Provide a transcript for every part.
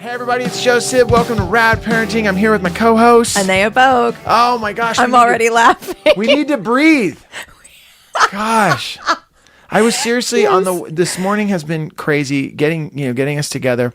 Hey everybody, it's Joseph. Welcome to Rad Parenting. I'm here with my co-host, Anea Bogue. Oh my gosh. I'm already laughing. We need to breathe. Gosh. I was seriously this morning has been crazy getting us together.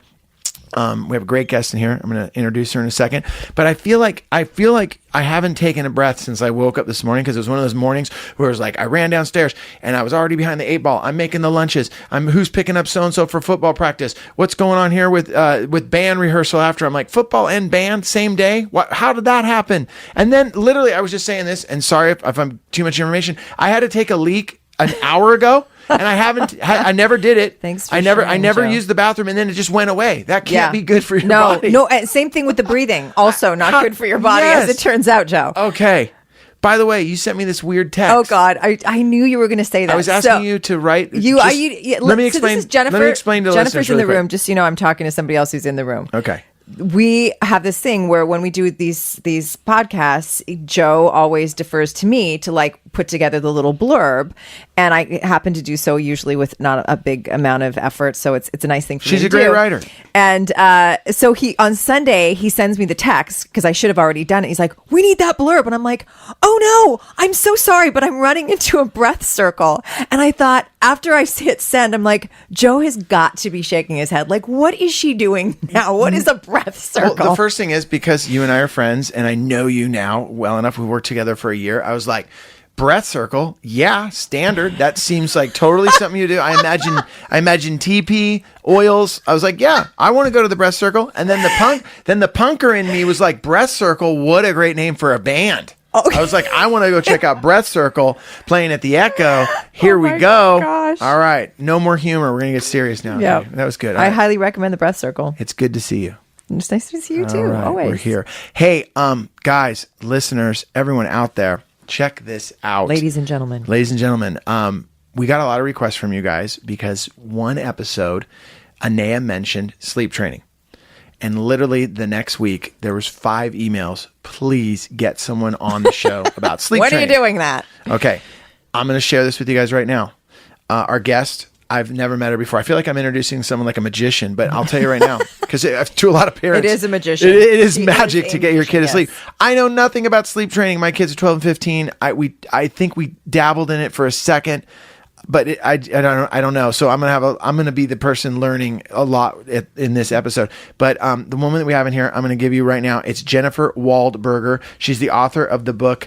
We have a great guest in here. I'm going to introduce her in a second. But I feel like I haven't taken a breath since I woke up this morning, because it was one of those mornings where it was like I ran downstairs and I was already behind the 8 ball. I'm making the lunches. Who's picking up so-and-so for football practice? What's going on here with band rehearsal after? I'm like, football and band same day? How did that happen? And then literally I was just saying this, and sorry if I'm too much information. I had to take a leak an hour ago. And I never did it. Thanks for I never Joe. used the bathroom, and then it just went away. That can't be good for your body. No, same thing with the breathing. Also not good for your body, as it turns out, Joe. Okay. By the way, you sent me this weird text. Oh God, I knew you were going to say that. I was asking you to write. Let me explain. So this is Jennifer. Let me explain to the Jennifer's in the room. quick. Just so you know, I'm talking to somebody else who's in the room. Okay. We have this thing where when we do these podcasts, Joe always defers to me to like put together the little blurb, and I happen to do so usually with not a big amount of effort. So it's a nice thing for me to do. She's a great writer. And so on Sunday he sends me the text, because I should have already done it. He's like, "We need that blurb," and I'm like, "Oh no, I'm so sorry, but I'm running into a breath circle." And I thought, after I hit send, I'm like, Joe has got to be shaking his head. Like, what is she doing now? What is a breath circle? Well, the first thing is, because you and I are friends, and I know you now well enough. We worked together for a year. I was like, breath circle, yeah, standard. That seems like totally something you do. I imagine TP oils. I was like, yeah, I want to go to the breath circle. And then the punker in me was like, breath circle, what a great name for a band. Okay. I was like, I want to go check out Breath Circle playing at the Echo. Here we go. Gosh. All right. No more humor. We're going to get serious now. Yeah. Okay. That was good. I highly recommend the Breath Circle. It's good to see you. It's nice to see you too. All right, always. we're here. Hey, guys, listeners, everyone out there, check this out. Ladies and gentlemen. We got a lot of requests from you guys, because one episode, Anea mentioned sleep training. And literally the next week, there was 5 emails. Please get someone on the show about sleep When training. are you doing that? Okay. I'm going to share this with you guys right now. Our guest, I've never met her before. I feel like I'm introducing someone like a magician, but I'll tell you right now, because to a lot of parents, It is a magician. It is magic to get your kid to sleep. I know nothing about sleep training. My kids are 12 and 15. I think we dabbled in it for a second, but I don't know. So I'm gonna be the person learning a lot in this episode. But the woman that we have in here, I'm gonna give you right now. It's Jennifer Waldburger. She's the author of the book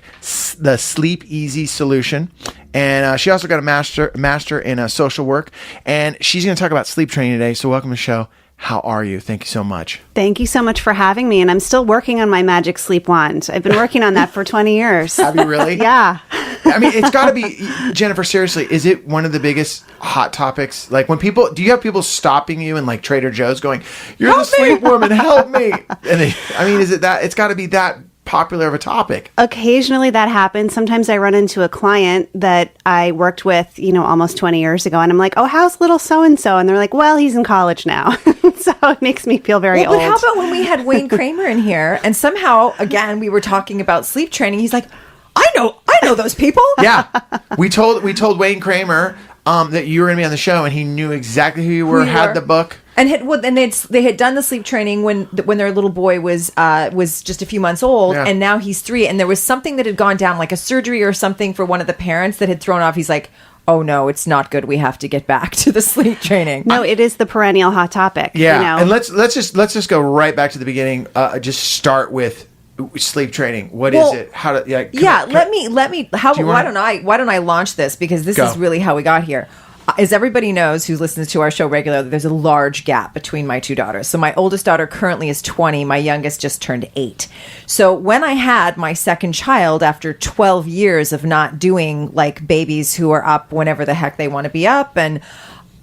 The Sleep Easy Solution, and she also got a master in social work. And she's gonna talk about sleep training today. So welcome to the show. How are you? Thank you so much. Thank you so much for having me. And I'm still working on my magic sleep wand. I've been working on that for 20 years. Have you really? Yeah. I mean, it's got to be, Jennifer, seriously, is it one of the biggest hot topics? Like, do you have people stopping you in like Trader Joe's going, "You're the sleep woman, help me." And is it that, it's got to be that popular of a topic? Occasionally that happens. Sometimes I run into a client that I worked with, almost 20 years ago. And I'm like, "Oh, how's little so-and-so?" And they're like, "Well, he's in college now." So it makes me feel very old. But how about when we had Wayne Kramer in here, and somehow, again, we were talking about sleep training. He's like, I know those people. Yeah. We told Wayne Kramer that you were going to be on the show, and he knew exactly who you were, had the book. And they had done the sleep training when their little boy was just a few months old, and now he's 3. And there was something that had gone down, like a surgery or something for one of the parents that had thrown off. He's like, "Oh no, it's not good. We have to get back to the sleep training." No, it is the perennial hot topic. Yeah, and let's just go right back to the beginning. Just start with sleep training. What is it? How to? Let me. Why don't I launch this, because this is really how we got here. As everybody knows who listens to our show regularly, there's a large gap between my 2 daughters. So my oldest daughter currently is 20. My youngest just turned 8. So when I had my second child, after 12 years of not doing like babies who are up whenever the heck they want to be up, and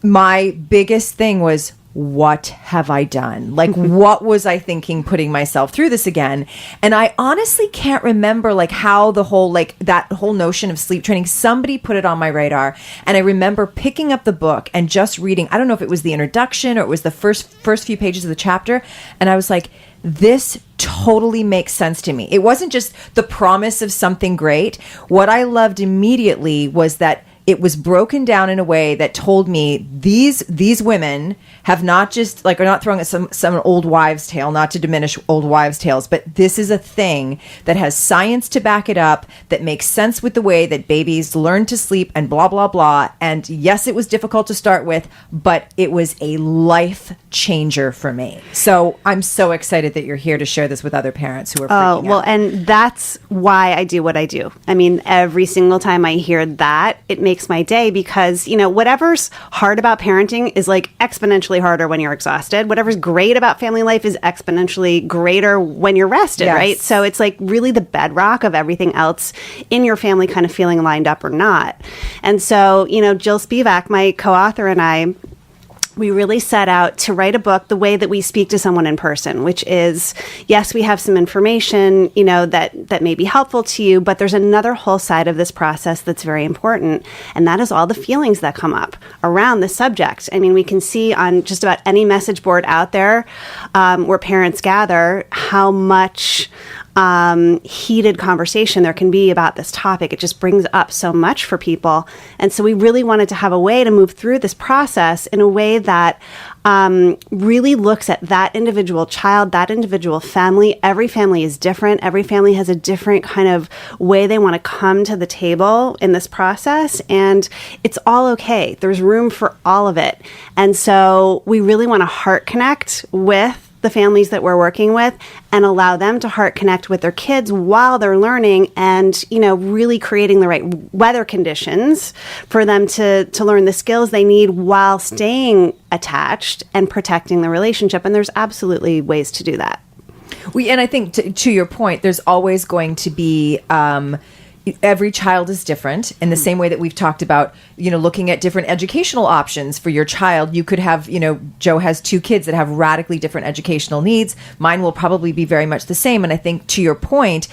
my biggest thing was, what have I done? Like, what was I thinking putting myself through this again? And I honestly can't remember like how the whole, like that whole notion of sleep training, somebody put it on my radar. And I remember picking up the book and just reading, I don't know if it was the introduction or it was the first few pages of the chapter. And I was like, this totally makes sense to me. It wasn't just the promise of something great. What I loved immediately was that it was broken down in a way that told me these women have not just like are not throwing at some old wives' tale, not to diminish old wives' tales, but this is a thing that has science to back it up, that makes sense with the way that babies learn to sleep and blah blah blah. And yes, it was difficult to start with, but it was a life changer for me. So I'm so excited that you're here to share this with other parents who are freaking out. And that's why I do what I do. I mean, every single time I hear that, it makes my day, because, you know, whatever's hard about parenting is like exponentially harder when you're exhausted. Whatever's great about family life is exponentially greater when you're rested, right? So it's like really the bedrock of everything else in your family kind of feeling lined up or not. And so, you know, Jill Spivak, my co-author, and I, we really set out to write a book the way that we speak to someone in person, which is, yes, we have some information, you know, that may be helpful to you, but there's another whole side of this process that's very important. And that is all the feelings that come up around the subject. I mean, we can see on just about any message board out there where parents gather how much heated conversation there can be about this topic. It just brings up so much for people. And so we really wanted to have a way to move through this process in a way that really looks at that individual child, that individual family. Every family is different. Every family has a different kind of way they want to come to the table in this process. And it's all okay. There's room for all of it. And so we really want to heart connect with the families that we're working with and allow them to heart connect with their kids while they're learning, and, you know, really creating the right weather conditions for them to learn the skills they need while staying attached and protecting the relationship. And there's absolutely ways to do that. And I think to your point, there's always going to be every child is different in the same way that we've talked about, you know, looking at different educational options for your child. You could have, you know, Joe has 2 kids that have radically different educational needs. Mine will probably be very much the same. And I think to your point,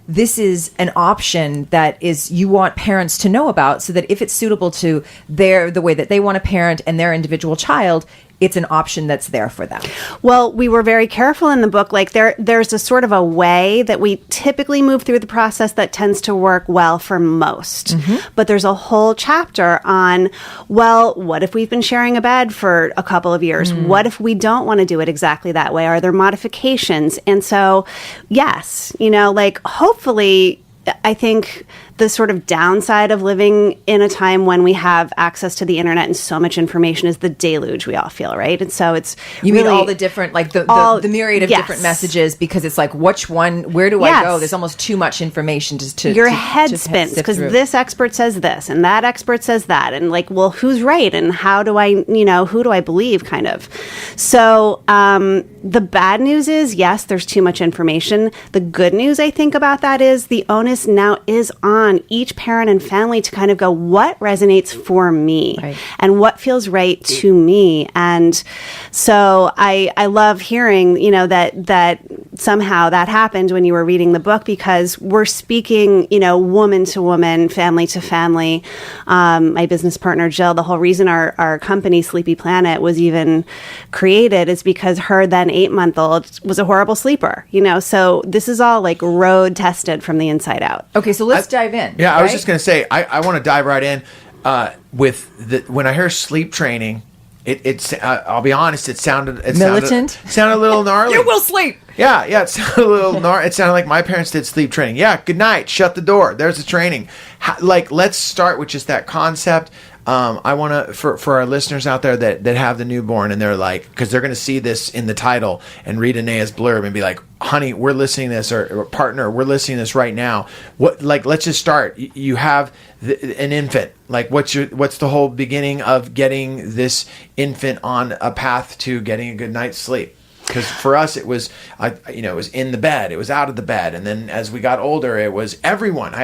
this is an option that is you want parents to know about, so that if it's suitable to the way that they want to parent and their individual child, it's an option that's there for them. Well, we were very careful in the book. Like there's a sort of a way that we typically move through the process that tends to work well for most. But there's a whole chapter on, well, what if we've been sharing a bed for a couple of years? What if we don't want to do it exactly that way? Are there modifications? And so, yes, you know, like hopefully, I think the sort of downside of living in a time when we have access to the internet and so much information is the deluge we all feel, right? And so it's you really mean all the different, like the myriad of different messages, because it's like, which one, where do I go? There's almost too much information to your head spins, because this expert says this and that expert says that, and like, well, who's right and how do I, you know, who do I believe, kind of. So the bad news is, yes, there's too much information. The good news, I think, about that is the onus now is on each parent and family to kind of go, what resonates for me, right, and what feels right to me. And so I love hearing, you know, that somehow that happened when you were reading the book, because we're speaking, you know, woman to woman, family to family. My business partner, Jill, the whole reason our company, Sleepy Planet, was even created is because her then 8-month-old was a horrible sleeper, you know, so this is all like road tested from the inside out. Okay, so let's dive in. Yeah, right? I was just going to say, I want to dive right in with when I hear sleep training. It's I'll be honest, it sounded militant. Sounded a little gnarly. You will sleep. Yeah, it sounded a little gnarly. It sounded like my parents did sleep training. Yeah, good night. Shut the door. There's the training. Let's start with just that concept. I want to, for our listeners out there that have the newborn, and they're like, because they're going to see this in the title and read Anea's blurb and be like, honey, we're listening to this, or partner, we're listening to this right now. Let's just start. You have an infant. Like, what's the whole beginning of getting this infant on a path to getting a good night's sleep? Because for us, it was, it was in the bed, it was out of the bed, and then as we got older, it was everyone. We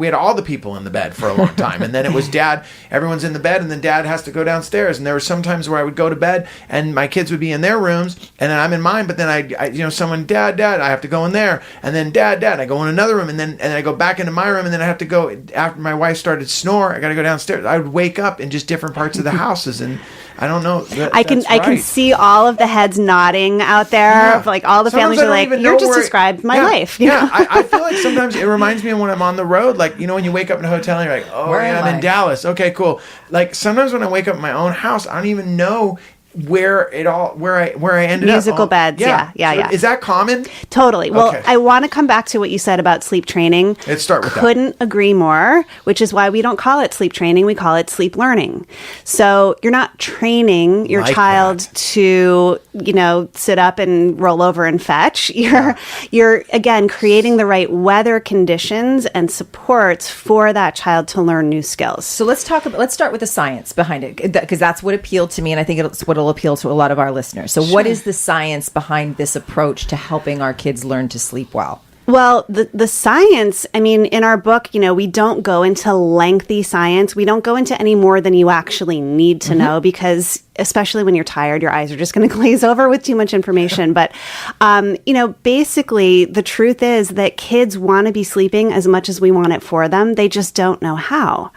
had all the people in the bed for a long time, and then it was dad. Everyone's in the bed, and then dad has to go downstairs. And there were some times where I would go to bed, and my kids would be in their rooms, and then I'm in mine. But then someone, dad, I have to go in there, and then dad, I go in another room, and then I go back into my room, and then I have to go after my wife started to snore. I got to go downstairs. I would wake up in just different parts of the houses, and I don't know. I can see all of the heads nodding out there. Of like all the families are like, you're just described my life. I feel like sometimes it reminds me of when I'm on the road. Like, when you wake up in a hotel and you're like, oh, I'm in Dallas. Okay, cool. Like sometimes when I wake up in my own house, I don't even know where I ended up. Musical beds. Yeah. Is that common? Totally. Well, I want to come back to what you said about sleep training. Let's start with that. Couldn't agree more, which is why we don't call it sleep training. We call it sleep learning. So you're not training your child to, sit up and roll over and fetch. You're again creating the right weather conditions and supports for that child to learn new skills. So let's start with the science behind it, because that's what appealed to me, and I think it's what'll appeal to a lot of our listeners. So what is the science behind this approach to helping our kids learn to sleep well? Well, the science, in our book, we don't go into lengthy science. We don't go into any more than you actually need to know, because especially when you're tired, your eyes are just going to glaze over with too much information. But, basically the truth is that kids want to be sleeping as much as we want it for them. They just don't know how.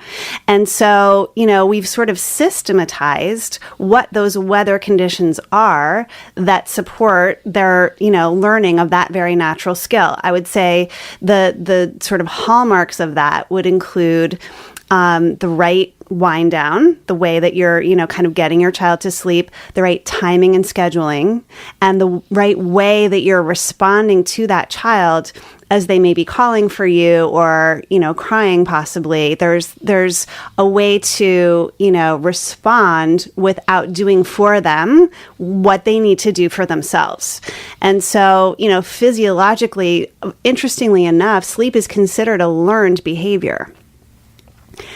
And so, we've sort of systematized what those weather conditions are that support their, learning of that very natural skill. I would say the sort of hallmarks of that would include the right wind down, the way that you're, kind of getting your child to sleep, the right timing and scheduling, and the right way that you're responding to that child as they may be calling for you or, crying possibly. There's a way to, respond without doing for them what they need to do for themselves. And so, physiologically, interestingly enough, sleep is considered a learned behavior.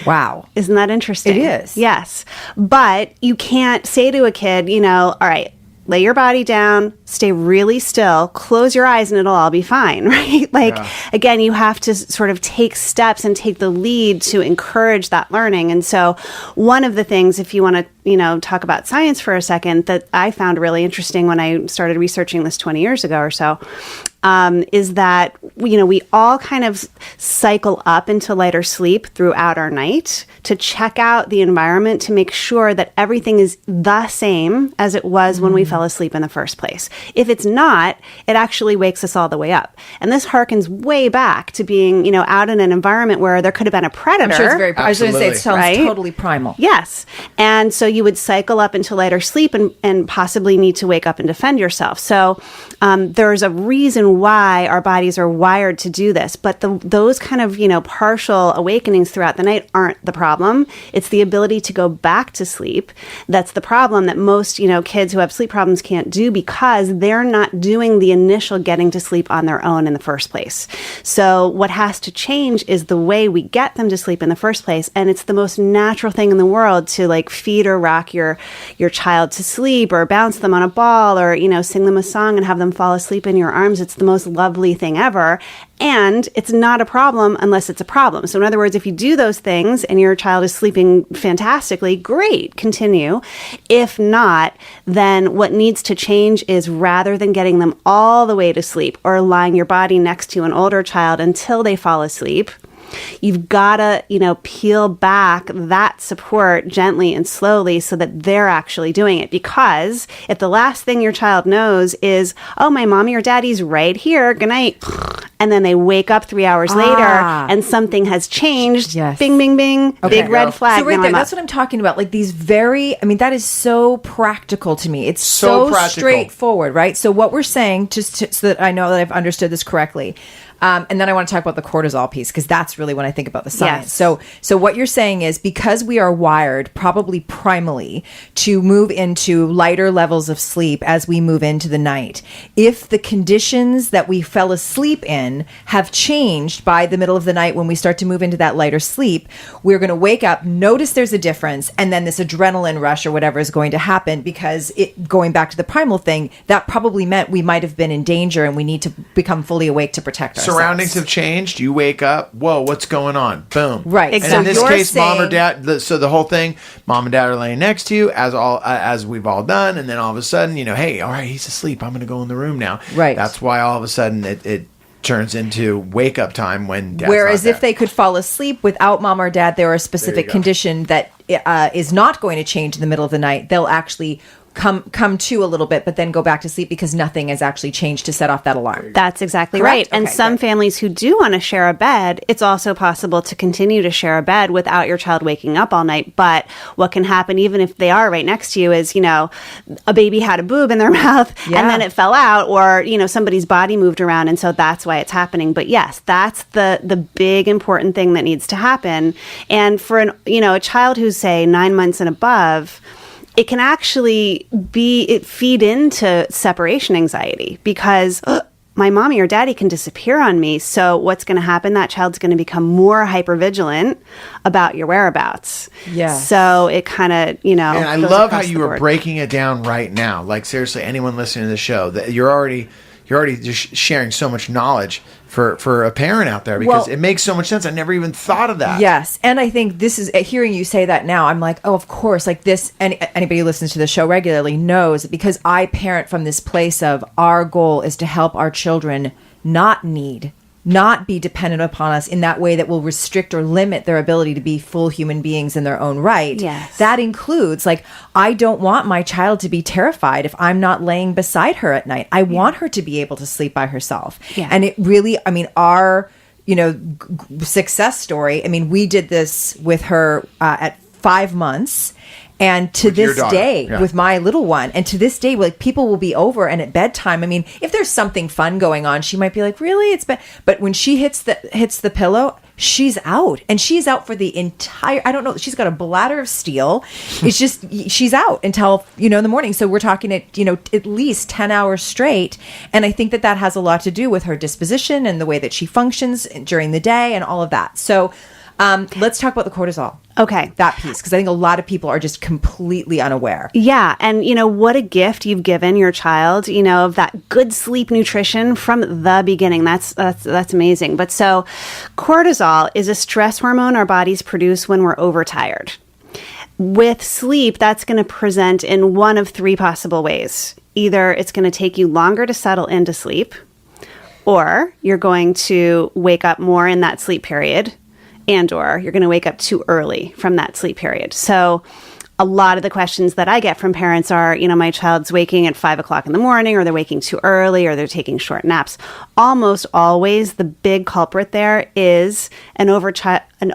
Wow. Isn't that interesting? It is. Yes. But you can't say to a kid, all right, lay your body down, stay really still, close your eyes, and it'll all be fine, right? Again, you have to sort of take steps and take the lead to encourage that learning. And so one of the things, if you want to, talk about science for a second, that I found really interesting when I started researching this 20 years ago or so, is that, we all kind of cycle up into lighter sleep throughout our night to check out the environment to make sure that everything is the same as it was when we fell asleep in the first place. If it's not, it actually wakes us all the way up. And this harkens way back to being, out in an environment where there could have been a predator. I'm sure it's very, I was going to say, it sounds totally primal. Yes. And so you would cycle up into lighter sleep and possibly need to wake up and defend yourself. So there's a reason why our bodies are wired to do this. But those kind of, partial awakenings throughout the night aren't the problem. It's the ability to go back to sleep. That's the problem that most, kids who have sleep problems can't do, because they're not doing the initial getting to sleep on their own in the first place. So what has to change is the way we get them to sleep in the first place. And it's the most natural thing in the world to feed or rock your child to sleep, or bounce them on a ball, or, sing them a song and have them fall asleep in your arms. It's the most lovely thing ever. And it's not a problem unless it's a problem. So in other words, if you do those things and your child is sleeping fantastically, great, continue. If not, then what needs to change is, rather than getting them all the way to sleep or lying your body next to an older child until they fall asleep, you've got to, peel back that support gently and slowly so that they're actually doing it. Because if the last thing your child knows is, oh, my mommy or daddy's right here, good night, and then they wake up 3 hours later and something has changed, bing, bing, bing, big red flag. So right there, that's what I'm talking about. These that is so practical to me. It's so straightforward, right? So what we're saying, so that I know that I've understood this correctly, and then I want to talk about the cortisol piece, because that's really when I think about the science. Yes. So what you're saying is, because we are wired probably primally to move into lighter levels of sleep as we move into the night, if the conditions that we fell asleep in have changed by the middle of the night when we start to move into that lighter sleep, we're going to wake up, notice there's a difference, and then this adrenaline rush or whatever is going to happen, because going back to the primal thing, that probably meant we might have been in danger and we need to become fully awake to protect ourselves. Surroundings have changed. You wake up. Whoa, what's going on? Boom. Right. Exactly. And in this case, mom or dad. So the whole thing, mom and dad are laying next to you, as we've all done, and then all of a sudden, hey, all right, he's asleep. I'm going to go in the room now. Right. That's why all of a sudden it turns into wake up time when dad's Whereas not if they could fall asleep without mom or dad, there are a specific condition that is not going to change in the middle of the night. They'll actually come to a little bit, but then go back to sleep because nothing has actually changed to set off that alarm. That's exactly Correct? right. And Okay, some good. families who do want to share a bed, it's also possible to continue to share a bed without your child waking up all night. But what can happen, even if they are right next to you, is, a baby had a boob in their mouth and then it fell out, or, somebody's body moved around. And so that's why it's happening. But yes, that's the big important thing that needs to happen. And for a child who's, say, 9 months and above, it can actually feed into separation anxiety because my mommy or daddy can disappear on me. So what's going to happen? That child's going to become more hypervigilant about your whereabouts. Yeah. So it kind of, And I goes love how across you the are board. breaking it down right now. Like, seriously, anyone listening to the show, that you're already just sharing so much knowledge for a parent out there, because it makes so much sense. I never even thought of that. Yes. And I think this is, hearing you say that now, I'm like, oh, of course, like this, anybody who listens to the show regularly knows, because I parent from this place of our goal is to help our children not be dependent upon us in that way that will restrict or limit their ability to be full human beings in their own right. Yes. That includes, like, I don't want my child to be terrified if I'm not laying beside her at night. I want her to be able to sleep by herself. Yeah. And it really, our, success story, we did this with her at 5 months. And to With your this daughter, day, yeah. with my little one, and to this day, like, people will be over, and at bedtime, if there's something fun going on, she might be like, "Really, it's bed." But when she hits the pillow, she's out, and she's out for the entire. I don't know. She's got a bladder of steel. It's just she's out until in the morning. So we're talking at least 10 hours straight, and I think that has a lot to do with her disposition and the way that she functions during the day and all of that. So. Let's talk about the cortisol. Okay. That piece, because I think a lot of people are just completely unaware. Yeah. And, what a gift you've given your child, of that good sleep nutrition from the beginning. That's amazing. But so cortisol is a stress hormone our bodies produce when we're overtired. With sleep, that's going to present in one of three possible ways. Either it's going to take you longer to settle into sleep, or you're going to wake up more in that sleep period, and or you're going to wake up too early from that sleep period. So a lot of the questions that I get from parents are, my child's waking at 5 o'clock in the morning, or they're waking too early, or they're taking short naps. Almost always the big culprit there is an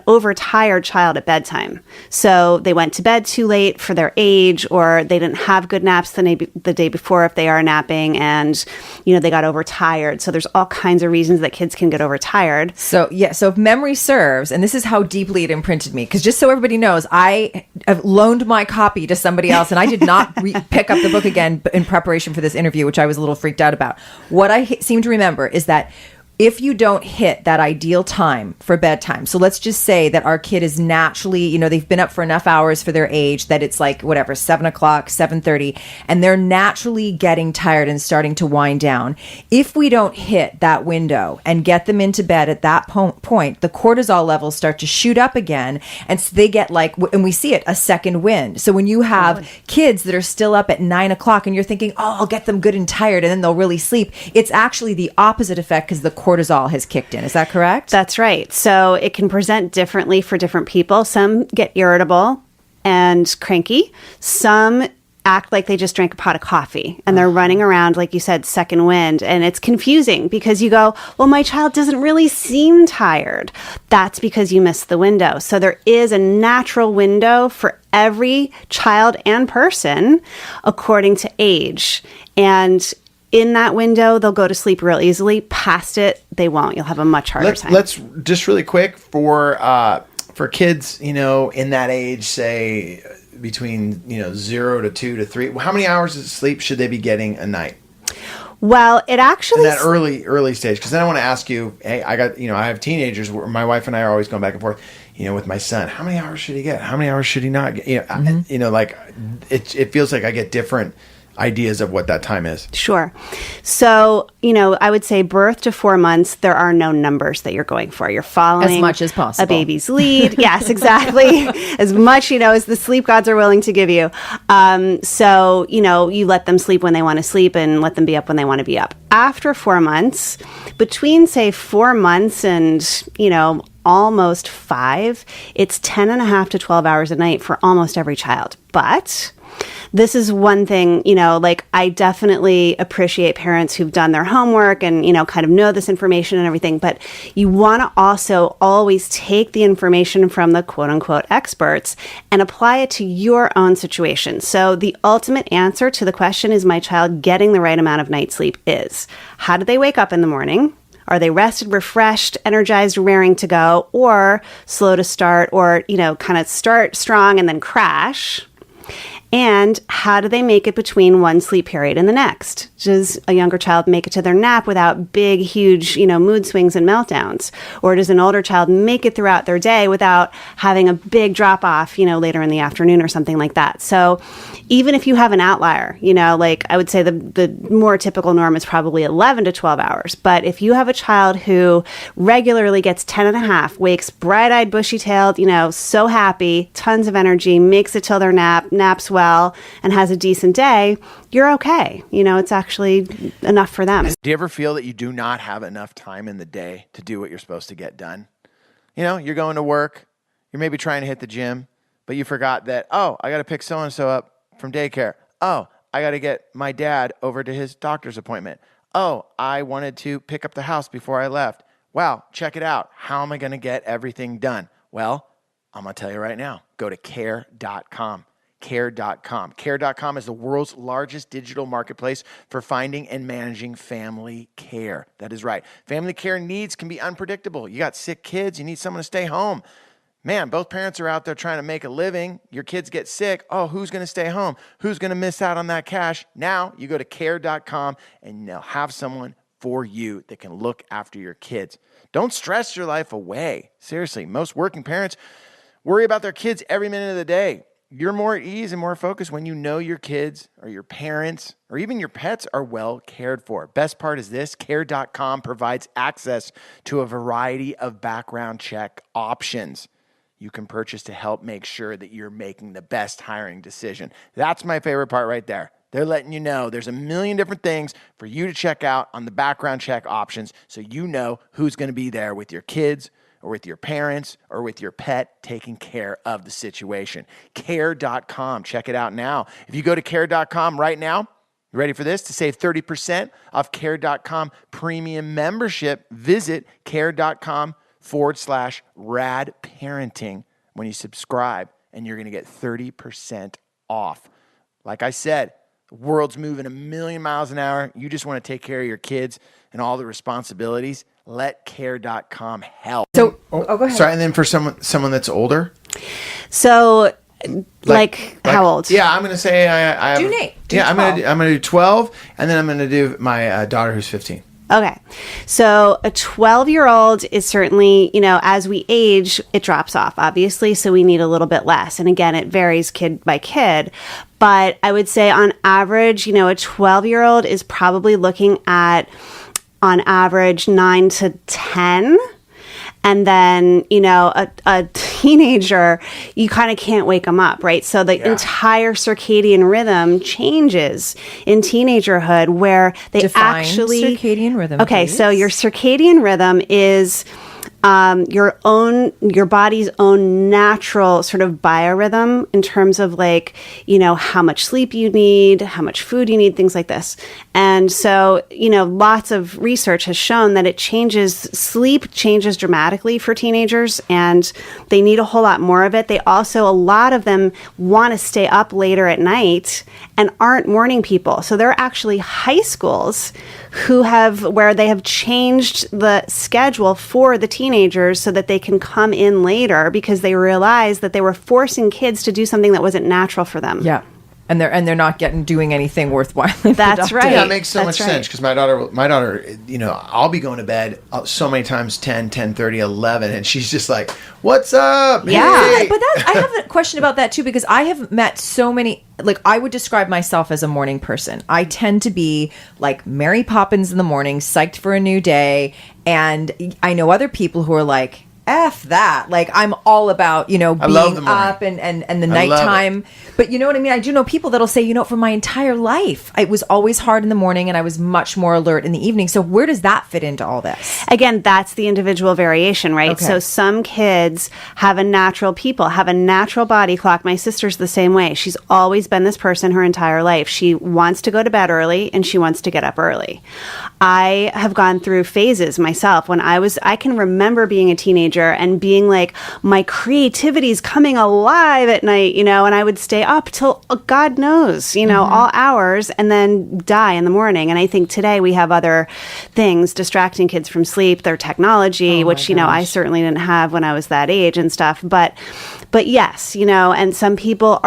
overtired child at bedtime. So they went to bed too late for their age, or they didn't have good naps the day before if they are napping, and they got overtired. So there's all kinds of reasons that kids can get overtired. So if memory serves, and this is how deeply it imprinted me, because just so everybody knows, I have loaned my copy to somebody else, and I did not pick up the book again in preparation for this interview, which I was a little freaked out about. What I seem to remember is that if you don't hit that ideal time for bedtime, so let's just say that our kid is naturally, they've been up for enough hours for their age that it's like, 7 o'clock, 7:30, and they're naturally getting tired and starting to wind down. If we don't hit that window and get them into bed at that point, the cortisol levels start to shoot up again, and so they get and we see it, a second wind. So when you have kids that are still up at 9 o'clock and you're thinking, oh, I'll get them good and tired and then they'll really sleep, it's actually the opposite effect, because the cortisol has kicked in. Is that correct? That's right. So it can present differently for different people. Some get irritable and cranky. Some act like they just drank a pot of coffee and they're running around, like you said, second wind. And it's confusing because you go, well, my child doesn't really seem tired. That's because you missed the window. So there is a natural window for every child and person according to age. And in that window, they'll go to sleep real easily. Past it, they won't. You'll have a much harder time. Let's just really quick for kids, in that age, say between 0 to 2 to 3. How many hours of sleep should they be getting a night? Well, it actually in that early stage, because then I want to ask you. Hey, I have teenagers where my wife and I are always going back and forth. With my son, how many hours should he get? How many hours should he not get? Like it feels like I get different ideas of what that time is. Sure. So, I would say birth to 4 months, there are no numbers that you're going for. You're following as much as possible a baby's lead. Yes, exactly. As much, as the sleep gods are willing to give you. So, you let them sleep when they want to sleep and let them be up when they want to be up. After 4 months, between, say, 4 months and, almost 5, it's 10 and a half to 12 hours a night for almost every child. But this is one thing, I definitely appreciate parents who've done their homework and, kind of know this information and everything. But you want to also always take the information from the quote unquote experts and apply it to your own situation. So the ultimate answer to the question, is my child getting the right amount of night sleep, is how do they wake up in the morning? Are they rested, refreshed, energized, raring to go, or slow to start, or, kind of start strong and then crash? And how do they make it between one sleep period and the next? Does a younger child make it to their nap without big, huge, mood swings and meltdowns? Or does an older child make it throughout their day without having a big drop off, later in the afternoon or something like that? So even if you have an outlier, I would say the more typical norm is probably 11 to 12 hours. But if you have a child who regularly gets 10 and a half, wakes bright-eyed, bushy-tailed, so happy, tons of energy, makes it till their naps well, and has a decent day, you're okay. It's actually enough for them. Do you ever feel that you do not have enough time in the day to do what you're supposed to get done? You're going to work, you're maybe trying to hit the gym, but you forgot that, I got to pick so-and-so up from daycare. I got to get my dad over to his doctor's appointment. I wanted to pick up the house before I left. Wow, check it out. How am I going to get everything done? Well, I'm going to tell you right now, go to care.com. Care.com. Care.com is the world's largest digital marketplace for finding and managing family care. That is right. Family care needs can be unpredictable. You got sick kids. You need someone to stay home. Man, both parents are out there trying to make a living. Your kids get sick. Who's going to stay home? Who's going to miss out on that cash? Now you go to care.com and they'll have someone for you that can look after your kids. Don't stress your life away. Seriously, most working parents worry about their kids every minute of the day. You're more at ease and more focused when you know your kids or your parents or even your pets are well cared for. Best part is this, care.com provides access to a variety of background check options you can purchase to help make sure that you're making the best hiring decision. That's my favorite part right there. They're letting you know there's a million different things for you to check out on the background check options so you know who's going to be there with your kids or with your parents, or with your pet, taking care of the situation. Care.com. Check it out now. If you go to care.com right now, you ready for this? To save 30% off care.com premium membership, visit care.com/rad parenting when you subscribe, and you're going to get 30% off. Like I said, the world's moving a million miles an hour. You just want to take care of your kids and all the responsibilities. Let care.com help. So, go ahead. Sorry, and then for someone that's older? So, like how old? Yeah, I'm going to say I have... Do Nate. I'm going to do 12, and then I'm going to do my daughter who's 15. Okay. So a 12-year-old is certainly, as we age, it drops off, obviously. So we need a little bit less. And again, it varies kid by kid. But I would say on average, a 12-year-old is probably looking at, on average, 9 to 10. And then, a teenager, you kind of can't wake them up, right? So the entire circadian rhythm changes in teenagerhood, where they Define actually... circadian rhythm, Okay, please. so your circadian rhythm is your body's own natural sort of biorhythm in terms of how much sleep you need, how much food you need, things like this. And so, lots of research has shown that sleep changes dramatically for teenagers, and they need a whole lot more of it. They also, a lot of them want to stay up later at night and aren't morning people. So there are actually high schools where they have changed the schedule for the teenagers so that they can come in later, because they realized that they were forcing kids to do something that wasn't natural for them. Yeah. And they're not doing anything worthwhile. That's right. Yeah, it makes so much sense because my daughter, I'll be going to bed so many times 10, 10:30, 11, and she's just like, "What's up?" Yeah, hey. but I have a question about that too because I have met so many. Like I would describe myself as a morning person. I tend to be like Mary Poppins in the morning, psyched for a new day, and I know other people who are like, F that. Like I'm all about, being up and the nighttime. But you know what I mean? I do know people that'll say, for my entire life, it was always hard in the morning and I was much more alert in the evening. So where does that fit into all this? Again, that's the individual variation, right? Okay. So some kids have a natural body clock. My sister's the same way. She's always been this person her entire life. She wants to go to bed early and she wants to get up early. I have gone through phases myself when I can remember being a teenager and being like, my creativity is coming alive at night, and I would stay up till God knows, all hours and then die in the morning. And I think today we have other things distracting kids from sleep, their technology, which, I certainly didn't have when I was that age and stuff. But yes, and some people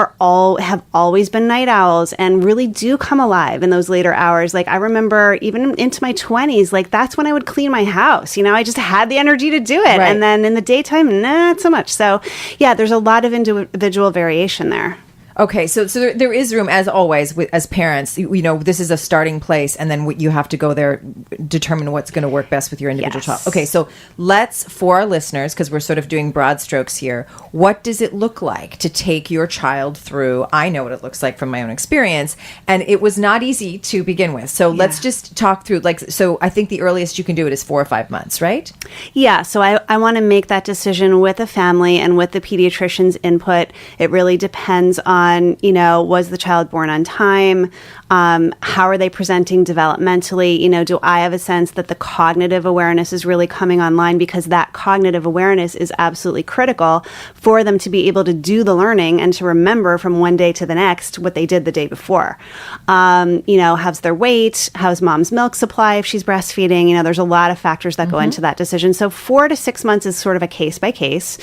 have always been night owls and really do come alive in those later hours. Like I remember even into my 20s, like that's when I would clean my house. I just had the energy to do it. Right. And then in the daytime, not so much. So yeah, there's a lot of individual variation there. Okay, so there is room, as always, as parents, this is a starting place, and then you have to go there, determine what's going to work best with your individual child. Okay, so for our listeners, because we're sort of doing broad strokes here, what does it look like to take your child through? I know what it looks like from my own experience, and it was not easy to begin with. So let's just talk through, so I think the earliest you can do it is 4 or 5 months, right? Yeah, so I want to make that decision with a family and with the pediatrician's input. It really depends on, was the child born on time? How are they presenting developmentally? Do I have a sense that the cognitive awareness is really coming online? Because that cognitive awareness is absolutely critical for them to be able to do the learning and to remember from one day to the next what they did the day before. How's their weight? How's mom's milk supply if she's breastfeeding? There's a lot of factors that go into that decision. So 4 to 6 months is sort of a case by case.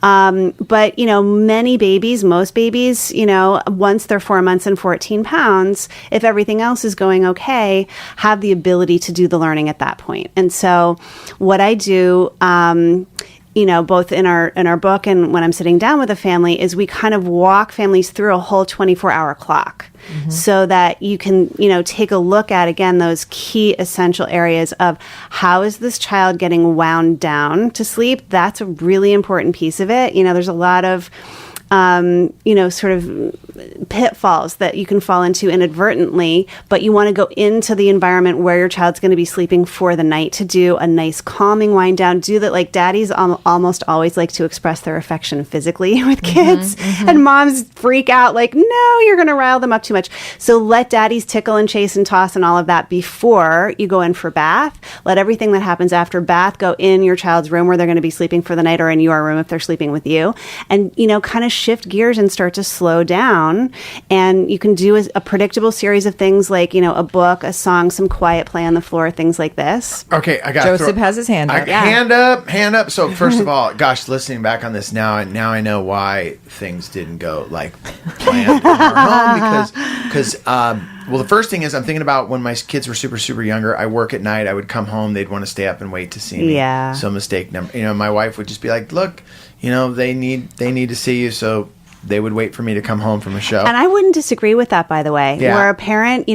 But, most babies, once they're 4 months and 14 pounds, if everything else is going okay, have the ability to do the learning at that point. And so what I do, both in our book and when I'm sitting down with a family, is we kind of walk families through a whole 24-hour clock so that you can, take a look at, again, those key essential areas of how is this child getting wound down to sleep? That's a really important piece of it. There's a lot of sort of pitfalls that you can fall into inadvertently, but you want to go into the environment where your child's going to be sleeping for the night to do a nice calming wind down. Do that, like daddies almost always like to express their affection physically with kids, and moms freak out like, no, you're going to rile them up too much. So let daddies tickle and chase and toss and all of that before you go in for bath. Let everything that happens after bath go in your child's room where they're going to be sleeping for the night, or in your room if they're sleeping with you, and kind of shift gears and start to slow down. And you can do a predictable series of things like, a book, a song, some quiet play on the floor, things like this. Okay, I got Joseph has his hand up. Hand up. So first of all, gosh, listening back on this now I know why things didn't go like planned in our home because the first thing is I'm thinking about when my kids were super, super younger. I work at night. I would come home. They'd want to stay up and wait to see me. Yeah. So mistake number. My wife would just be like, look, they need to see you. So they would wait for me to come home from a show. And I wouldn't disagree with that, by the way. Yeah. Where a parent,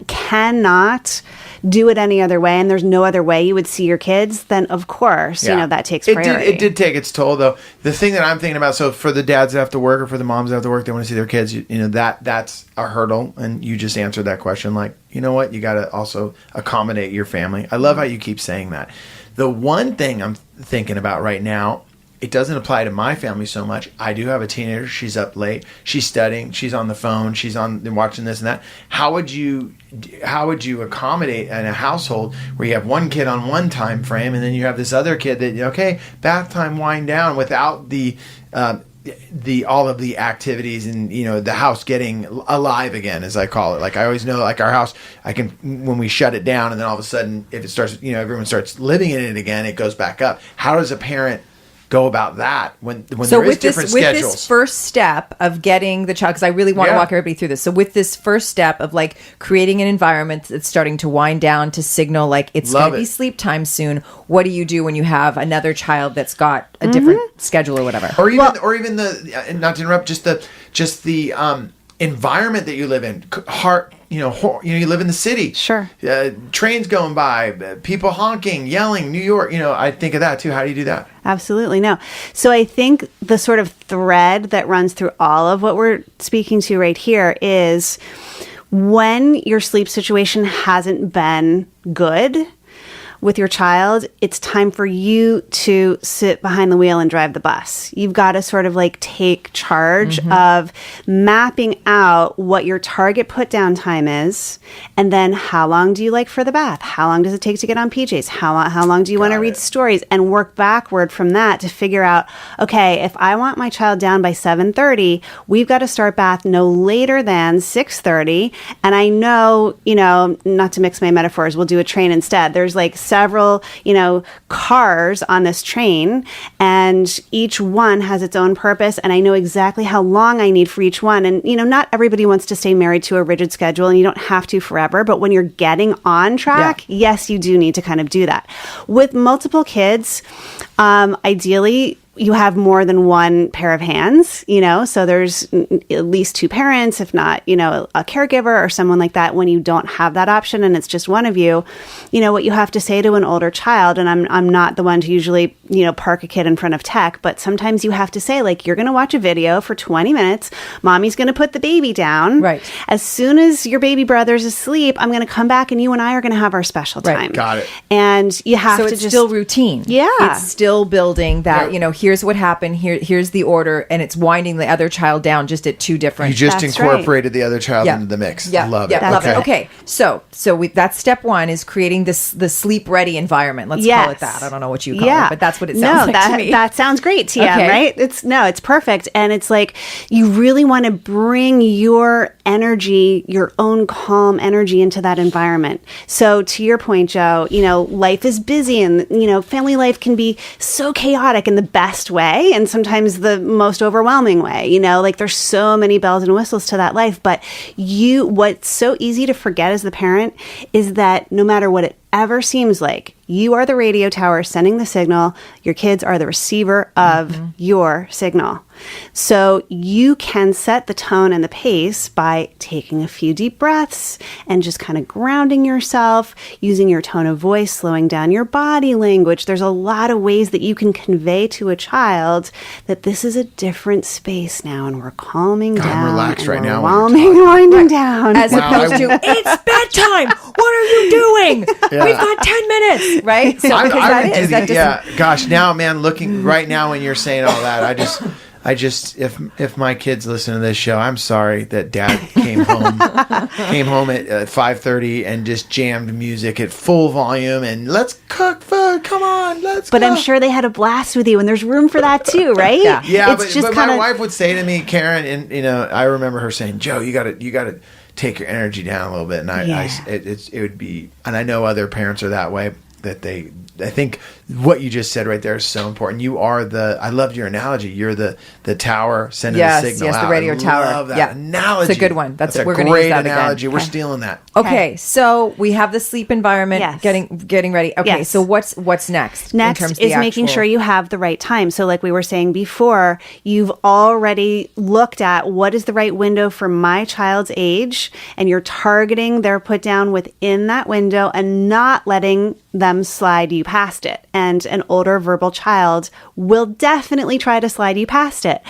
cannot do it any other way, and there's no other way you would see your kids, then of course, that takes priority. It did take its toll, though. The thing that I'm thinking about, so for the dads that have to work or for the moms that have to work, they want to see their kids, that's a hurdle, and you just answered that question. Like, you know what? You got to also accommodate your family. I love how you keep saying that. The one thing I'm thinking about right now, it doesn't apply to my family so much. I do have a teenager. She's up late. She's studying. She's on the phone. She's watching this and that. How would you accommodate in a household where you have one kid on one time frame and then you have this other kid that, bath time, wind down, without the all of the activities and the house getting alive again, as I call it. Like I always know, like our house, I can, when we shut it down and then all of a sudden if it starts, everyone starts living in it again, it goes back up. How does a parent go about that when so there is different schedules? With this first step of getting the child, because I really want to walk everybody through this. So with this first step of like creating an environment that's starting to wind down to signal like it's going to be sleep time soon, what do you do when you have another child that's got a different schedule or whatever? Or even the not to interrupt, just the environment that you live in. You live in the city. Sure. Trains going by, people honking, yelling, New York. I think of that too. How do you do that? Absolutely. No. So I think the sort of thread that runs through all of what we're speaking to right here is when your sleep situation hasn't been good with your child, it's time for you to sit behind the wheel and drive the bus. You've got to sort of like take charge of mapping out what your target put down time is, and then how long do you like for the bath? How long does it take to get on PJs? How long do you want to read stories? And work backward from that to figure out, okay, if I want my child down by 7:30, we've got to start bath no later than 6:30. And I know, not to mix my metaphors, we'll do a train instead. There's like several, cars on this train, and each one has its own purpose. And I know exactly how long I need for each one. And, not everybody wants to stay married to a rigid schedule, and you don't have to forever. But when you're getting on track, yes, you do need to kind of do that. With multiple kids, ideally, you have more than one pair of hands, so there's at least two parents, if not, a caregiver or someone like that. When you don't have that option and it's just one of you, what you have to say to an older child, and I'm not the one to usually, park a kid in front of tech, but sometimes you have to say, like, you're going to watch a video for 20 minutes. Mommy's going to put the baby down. Right. As soon as your baby brother's asleep, I'm going to come back and you and I are going to have our special time. Right. Got it. And you have to it's still routine. Yeah. It's still building that, here's what happened, here's the order, and it's winding the other child down just at two different. You just incorporated the other child into the mix. Yeah. Love it. it. Love it. Okay. So that's step one, is creating the sleep ready environment. Let's call it that. I don't know what you call it, but that's what it sounds like to me. That sounds great, TM, right? It's perfect. And it's like, you really want to bring your energy, your own calm energy into that environment. So to your point, Joe, life is busy, and, family life can be so chaotic in the best way and sometimes the most overwhelming way. Like, there's so many bells and whistles to that life. But what's so easy to forget as the parent is that no matter what it ever seems like, you are the radio tower sending the signal. Your kids are the receiver of your signal. So you can set the tone and the pace by taking a few deep breaths and just kind of grounding yourself, using your tone of voice, slowing down your body language. There's a lot of ways that you can convey to a child that this is a different space now, and we're calming down. I'm relaxed right now. Winding down. As opposed to, it's bedtime. What are you doing? We've got 10 minutes, right? So Gosh, now, man, looking right now when you're saying all that, I just, if my kids listen to this show, I'm sorry that Dad came home at 5:30 and just jammed music at full volume and let's cook food. Come on, let's. But go. I'm sure they had a blast with you, and there's room for that too, right? Yeah. But my wife would say to me, Karen, and I remember her saying, Joe, you got to take your energy down a little bit, and it would be, and I know other parents are that way. I think what you just said right there is so important. You are I loved your analogy. You're the tower sending the signal out. Yes, the radio tower. I love that analogy. It's a good one. That's a we're going to use that analogy. Again. We're stealing that. Okay, so we have the sleep environment getting ready. Okay, so what's next? Next in terms is making sure you have the right time. So like we were saying before, you've already looked at what is the right window for my child's age, and you're targeting their put down within that window and not letting them slide you past it. And an older verbal child will definitely try to slide you past it.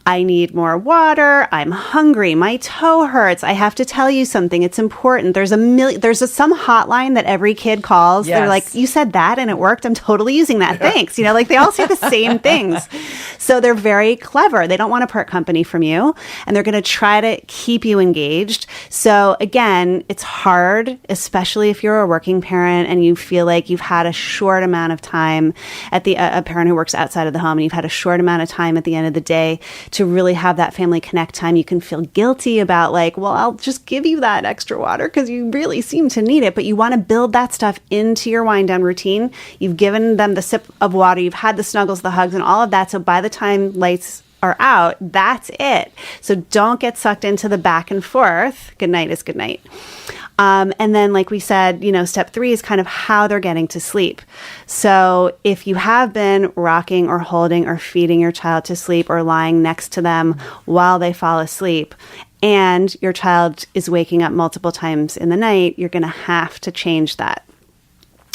I need more water. I'm hungry. My toe hurts. I have to tell you something. It's important. There's some hotline that every kid calls. They're like, you said that and it worked. I'm totally using that. Thanks. Like they all say the same things. So they're very clever. They don't want to part company from you, and they're going to try to keep you engaged. So again, it's hard, especially if you're a working parent and you feel like, like you've had a short amount of time at a parent who works outside of the home, and you've had a short amount of time at the end of the day to really have that family connect time. You can feel guilty about like, well, I'll just give you that extra water because you really seem to need it, but you want to build that stuff into your wind down routine. You've given them the sip of water, you've had the snuggles, the hugs, and all of that. So by the time lights are out, that's it. So don't get sucked into the back and forth. Good night is good night. And then, like we said, step 3 is kind of how they're getting to sleep. So if you have been rocking or holding or feeding your child to sleep or lying next to them while they fall asleep, and your child is waking up multiple times in the night, you're going to have to change that.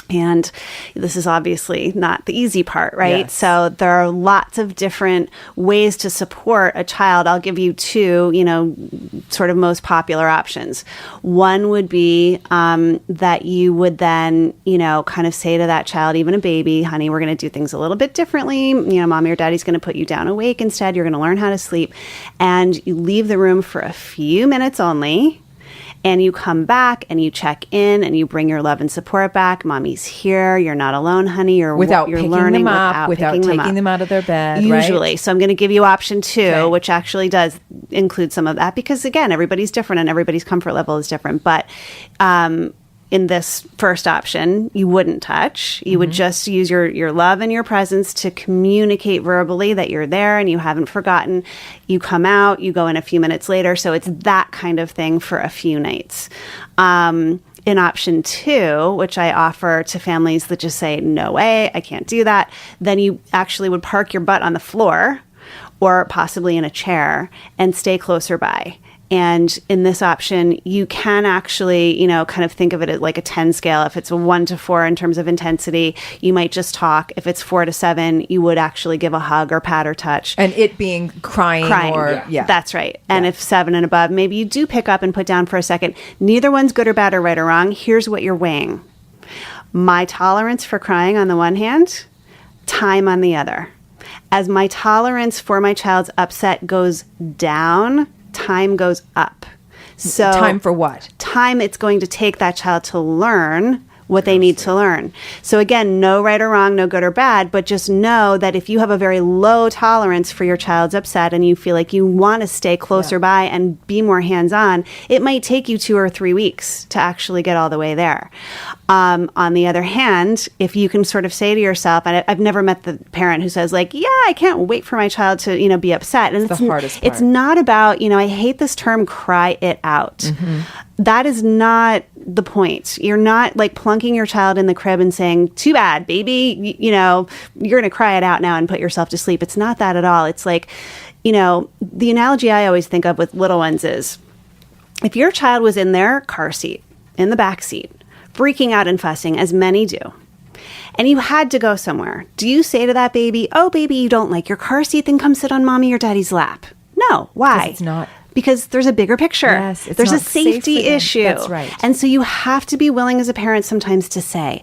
And this is obviously not the easy part, right? Yes. So there are lots of different ways to support a child. I'll give you 2, sort of most popular options. One would be that you would then, kind of say to that child, even a baby, honey, we're going to do things a little bit differently. Mommy or daddy's going to put you down awake instead. You're going to learn how to sleep. And you leave the room for a few minutes only. And you come back and you check in and you bring your love and support back. Mommy's here. You're not alone, honey. You're picking them up, without taking them out of their bed. Usually. Right? So I'm going to give you option 2, which actually does include some of that because, again, everybody's different and everybody's comfort level is different. But in this first option, you wouldn't touch. You would just use your love and your presence to communicate verbally that you're there and you haven't forgotten. You come out, you go in a few minutes later. So it's that kind of thing for a few nights. In option 2, which I offer to families that just say, no way, I can't do that, then you actually would park your butt on the floor or possibly in a chair and stay closer by. And in this option, you can actually, kind of think of it as like a 10 scale. If it's a 1 to 4 in terms of intensity, you might just talk. If it's 4 to 7, you would actually give a hug or pat or touch. And it being crying. That's right. And if 7 and above, maybe you do pick up and put down for a second. Neither one's good or bad or right or wrong. Here's what you're weighing. My tolerance for crying on the one hand, time on the other. As my tolerance for my child's upset goes down, time goes up. So time for what? Time it's going to take that child to learn what they need to learn. So again, no right or wrong, no good or bad, but just know that if you have a very low tolerance for your child's upset and you feel like you want to stay closer by and be more hands-on, it might take you 2 or 3 weeks to actually get all the way there. On the other hand, if you can sort of say to yourself, and I've never met the parent who says like, yeah, I can't wait for my child to, be upset. And it's the hardest part. It's not about, I hate this term, cry it out. That is not the point. You're not like plunking your child in the crib and saying, too bad, baby, you're going to cry it out now and put yourself to sleep. It's not that at all. It's like, the analogy I always think of with little ones is if your child was in their car seat, in the back seat, freaking out and fussing, as many do, and you had to go somewhere, do you say to that baby, oh, baby, you don't like your car seat, then come sit on mommy or daddy's lap? No. Why? It's not. Because there's a bigger picture. Yes, there's a safety issue. That's right. And so you have to be willing as a parent sometimes to say,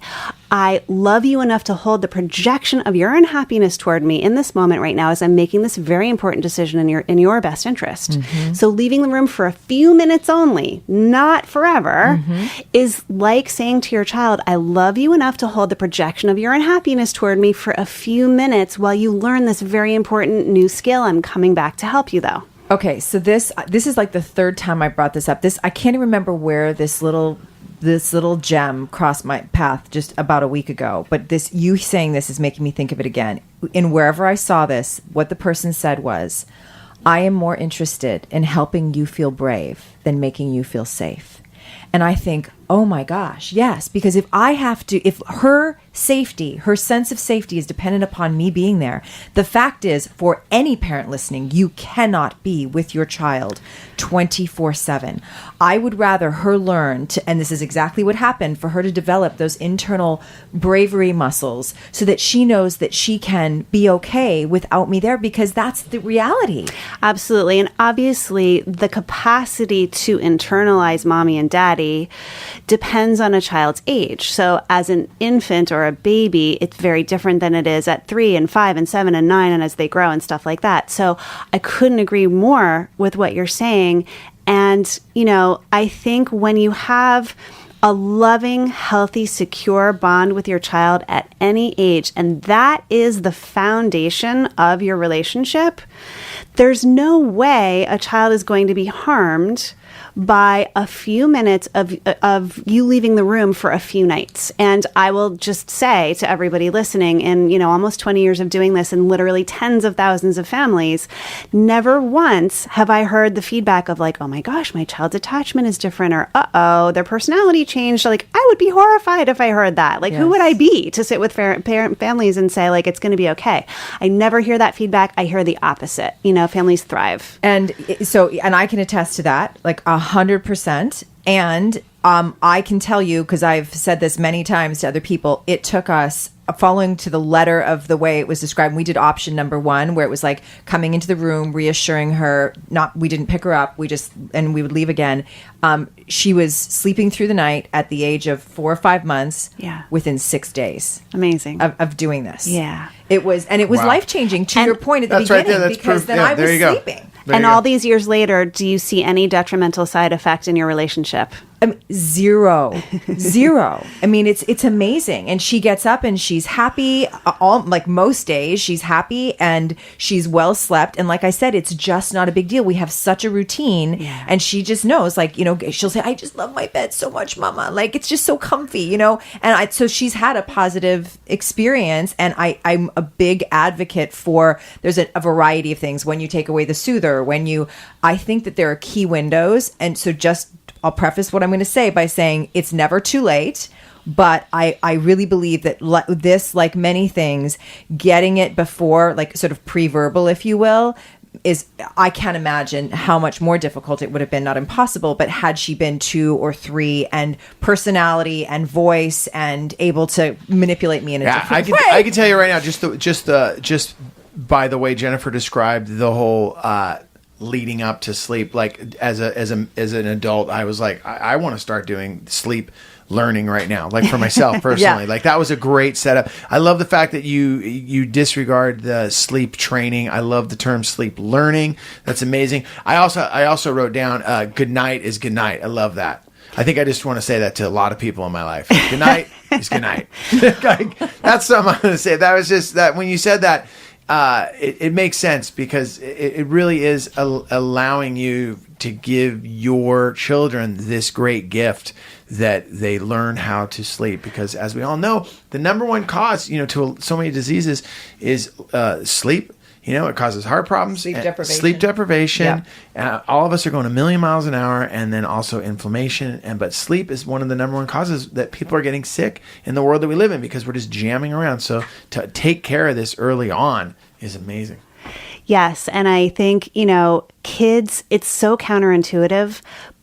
I love you enough to hold the projection of your unhappiness toward me in this moment right now as I'm making this very important decision in your best interest. So leaving the room for a few minutes only, not forever, is like saying to your child, I love you enough to hold the projection of your unhappiness toward me for a few minutes while you learn this very important new skill. I'm coming back to help you though. Okay, so this is like the third time I brought this up. I can't even remember where this little gem crossed my path just about a week ago. But you saying this is making me think of it again. And wherever I saw this, what the person said was, I am more interested in helping you feel brave than making you feel safe. And I think, oh my gosh, yes, because if her safety, her sense of safety is dependent upon me being there, the fact is, for any parent listening, you cannot be with your child 24/7. I would rather her learn to, and this is exactly what happened, for her to develop those internal bravery muscles so that she knows that she can be okay without me there, because that's the reality. Absolutely. And obviously the capacity to internalize mommy and daddy depends on a child's age. So as an infant or a baby, it's very different than it is at 3 and 5 and 7 and 9 and as they grow and stuff like that. So I couldn't agree more with what you're saying. And, I think when you have a loving, healthy, secure bond with your child at any age, and that is the foundation of your relationship, there's no way a child is going to be harmed by a few minutes of you leaving the room for a few nights. And I will just say to everybody listening, in almost 20 years of doing this and literally tens of thousands of families, never once have I heard the feedback of like, oh my gosh, my child's attachment is different, or uh-oh, their personality changed. Like, I would be horrified if I heard that. Like, who would I be to sit with parent families and say like, it's going to be okay? I never hear that feedback. I hear the opposite. Families thrive. And and I can attest to that, like 100%. And I can tell you, because I've said this many times to other people, it took us following to the letter of the way it was described. We did option number 1, where it was like coming into the room, reassuring her, we didn't pick her up. And we would leave again. She was sleeping through the night at the age of 4 or 5 months. Yeah. Within 6 days. Amazing. Of doing this. Yeah. It was Wow. life-changing to your point at the beginning, right there. That's because proof. then Yeah, I was there you go. sleeping. And all these years later, do you see any detrimental side effect in your relationship? Zero. I mean, it's amazing. And she gets up and she's happy. Like most days, she's happy and she's well slept. And like I said, it's just not a big deal. We have such a routine, and she just knows. Like, she'll say, "I just love my bed so much, Mama. Like, it's just so comfy." And so she's had a positive experience. And I'm a big advocate for. There's a variety of things when you take away the soother. I think that there are key windows, and so I'll preface what I'm going to say by saying it's never too late, but I really believe that this, like many things, getting it before, like sort of pre-verbal, if you will, I can't imagine how much more difficult it would have been, not impossible, but had she been 2 or 3 and personality and voice and able to manipulate me in a different way. I can tell you right now, just by the way Jennifer described the whole leading up to sleep, like as an adult, I was like, I want to start doing sleep learning right now, like for myself personally. Like, that was a great setup. I love the fact that you disregard the sleep training. I love the term sleep learning. That's amazing. I also wrote down good night is good night. I love that. I think I just want to say that to a lot of people in my life. Good night is good night. That's something I'm going to say. That was just that when you said that, it makes sense, because it really is allowing you to give your children this great gift that they learn how to sleep. Because as we all know, the number one cause, to so many diseases is sleep. It causes heart problems, sleep deprivation. All of us are going a million miles an hour, and then also inflammation. But sleep is one of the number one causes that people are getting sick in the world that we live in, because we're just jamming around. So to take care of this early on is amazing. Yes. And I think, kids, it's so counterintuitive,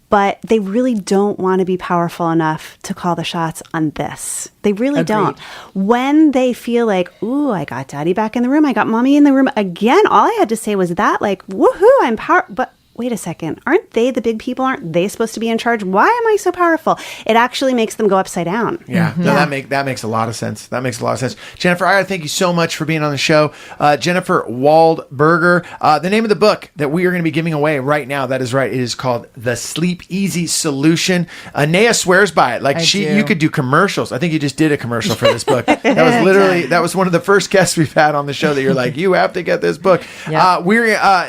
but they really don't want to be powerful enough to call the shots on this. They really don't. When they feel like, ooh, I got daddy back in the room, I got mommy in the room again, all I had to say was that, like, woohoo, I'm powerful. But wait a second, aren't they the big people? Aren't they supposed to be in charge? Why am I so powerful? It actually makes them go upside down. Yeah, no, that makes a lot of sense. That makes a lot of sense. Jennifer, I thank you so much for being on the show. Jennifer Waldburger. The name of the book that we are going to be giving away right now, that is right, it is called The Sleep Easy Solution. Anea swears by it. Like, you could do commercials. I think you just did a commercial for this book. That was literally, that was one of the first guests we've had on the show that you're like, you have to get this book. Yep.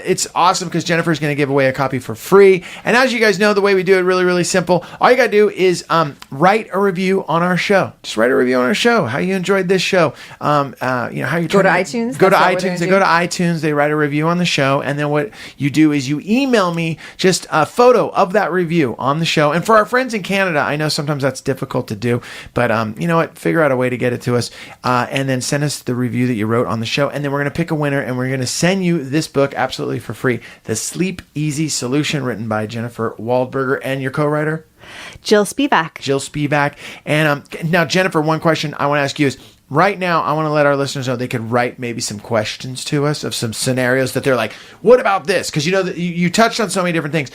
It's awesome because Jennifer's going to give away a copy for free. And as you guys know, the way we do it, really, really simple. All you got to do is write a review on our show. Just write a review on our show. How you enjoyed this show. How you go to iTunes. Go to iTunes. They go to iTunes. They write a review on the show. And then what you do is you email me just a photo of that review on the show. And for our friends in Canada, I know sometimes that's difficult to do, but you know what? Figure out a way to get it to us, and then send us the review that you wrote on the show. And then we're going to pick a winner, and we're going to send you this book absolutely for free, The Sleep Easy Solution, written by Jennifer Waldburger and your co-writer? Jill Spivak. And now, Jennifer, one question I want to ask you is, right now, I want to let our listeners know they could write maybe some questions to us of some scenarios that they're like, what about this? Because you know that you touched on so many different things.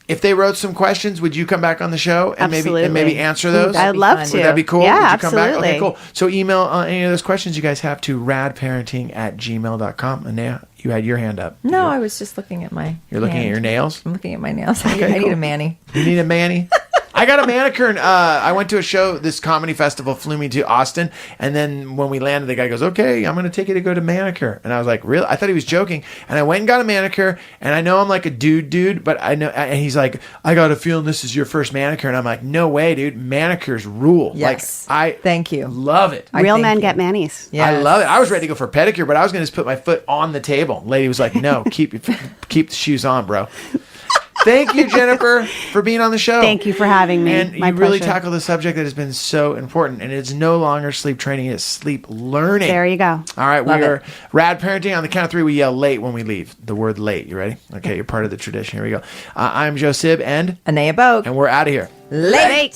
If they wrote some questions, would you come back on the show and maybe answer those? I'd love to. Would that be cool? Yeah, would you absolutely. come back? Okay, cool. So email any of those questions you guys have to radparenting@gmail.com. Anea, you had your hand up. No, I was just looking at my You're looking at your nails? I'm looking at my nails. I need a mani. You need a mani? I got a manicure, and I went to a show. This comedy festival flew me to Austin, and then when we landed, the guy goes, "Okay, I'm going to take you to go to manicure." And I was like, "Really?" I thought he was joking, and I went and got a manicure. And I know I'm like a dude, but I know. And he's like, "I got a feeling this is your first manicure," and I'm like, "No way, dude! Manicures rule." Yes. Like I thank you. Love it. Real men get manis. Yeah, I love it. I was ready to go for a pedicure, but I was going to just put my foot on the table. Lady was like, "No, keep the shoes on, bro." Thank you, Jennifer, for being on the show. Thank you for having me. And My you really pleasure. tackled a subject that has been so important, and it's no longer sleep training; it's sleep learning. There you go. All right, Love we are it. rad parenting. On the count of 3, we yell late when we leave. The word late. You ready? Okay, you're part of the tradition. Here we go. I'm Joe Sib, and Anea Bogue. we're out of here. Late.